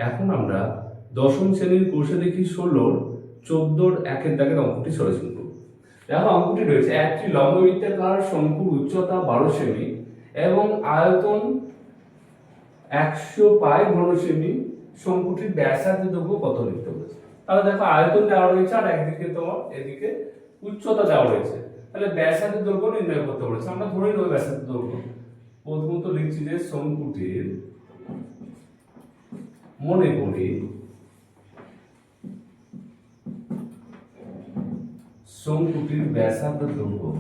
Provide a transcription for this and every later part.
এখন আমরা দশম শ্রেণীর কোর্সে দেখি 16 14 একের দাগের অঙ্কটি সলিউশন করব। দেখো অঙ্কটি রয়েছে একটি লম্ববৃত্তাকার শঙ্কুর উচ্চতা 12 সেমি এবং আয়তন 100 পাই ঘন সেমি, শঙ্কুটির ব্যাসার্ধের দৈর্ঘ্য কত লিখতে বলেছে। তাহলে দেখো আয়তন দেওয়া রয়েছে আর একদিকে তোমার এদিকে উচ্চতা দেওয়া রয়েছে, তাহলে ব্যাসার্ধের দৈর্ঘ্য নির্ণয় করতে বলেছে। আমরা ধরে নেব ব্যাসার্ধের দৈর্ঘ্য। প্রথমত লিখছি যে শঙ্কুটির, মনে করি শঙ্কুটির ব্যাসার্ধের দৈর্ঘ্য,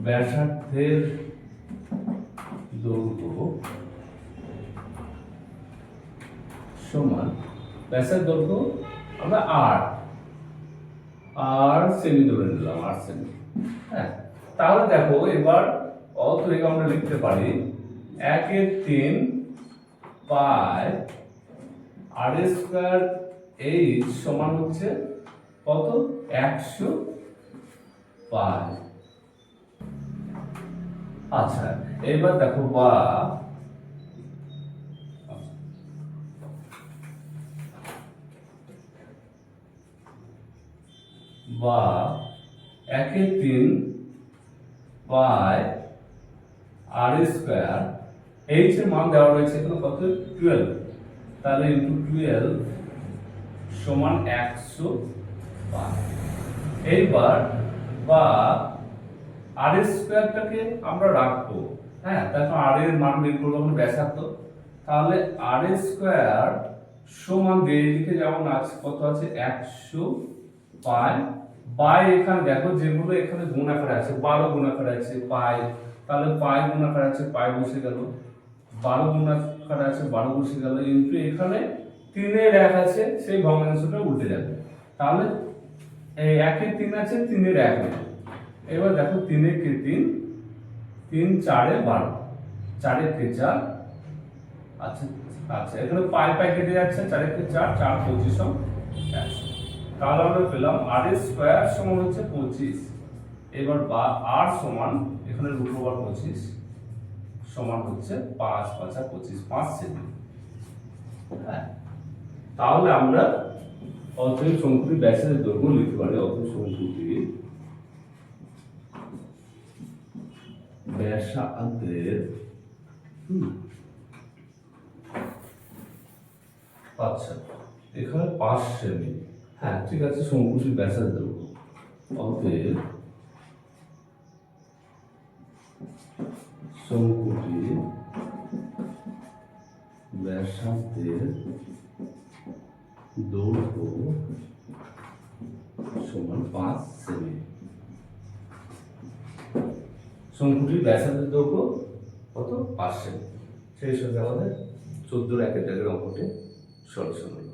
ব্যাসার্ধের দৈর্ঘ্য সমান ব্যাসের দৈর্ঘ্য আমরা আর সেমি ধরে নিলাম, 8 সেমি। হ্যাঁ, তাহলে দেখো এবার অতএব আমরা লিখতে পারি 1/3 পাই আর স্কয়ার এইচ সমান হচ্ছে কত, 100 পাই। আচ্ছা এবার দেখো বা 1/3 পাই আর স্কয়ার, এইচ এর মান দেওয়া রয়েছে এখানে কত, 12, তাহলে ইনটু 12 সমান 100 পাই। এইবার বা আর স্কয়ারটাকে আমরা রাখবো, হ্যাঁ, তারপর আর এর মান বের করবো আমরা ব্যাসার্ধ, তাহলে আর স্কয়ার সমান দিকে যেমন আছে কত আছে 100 পাই বাই, এখানে দেখো যেগুলো এখানে গুণ আকারে আছে 12 গুণ আকারে আছে পাই, তাহলে পাই গুণ আকারে আছে পাই বসে গেল, 12 গুণ আকারে আছে 12 বসে গেল, কিন্তু এখানে 3 এর 1 আছে, সেই ভগ্নাংশটা উল্টে যাবে। তাহলে এই 1 এর 3 আছে, 3 এর 1 হবে। এবার দেখো 3 এর 3, 3 4 এ 12, 4 এর 4, আচ্ছা আচ্ছা এখানে পাই পাই কেটে যাচ্ছে, 4 এর 4, 4 25 100। তাহলে আমরা পেলাম আর স্কয়ার সমান হচ্ছে 25। এবার বা আর সমান এখানে √25 সমান হচ্ছে 5 5 25, 5 সেমি। হ্যাঁ, তাহলে আমরা অতএব শঙ্কুটির ব্যাসের দৈর্ঘ্য লিখতে পারি, অতএব শঙ্কুটির ব্যাসার্ধের আচ্ছা এখানে 5 সেমি। হ্যাঁ ঠিক আছে, শঙ্কুটির ব্যাসার্ধ দৈর্ঘ্য, অতএব শঙ্কুটির ব্যাসার্ধের দৈর্ঘ্য সমান 5 সেমি। শঙ্কুটির ব্যাসার্ধের দৈর্ঘ্য কত, 5 সেমি। সেই সঙ্গে আমাদের 14 একের দাগের অঙ্কটি সলিউশন হলো।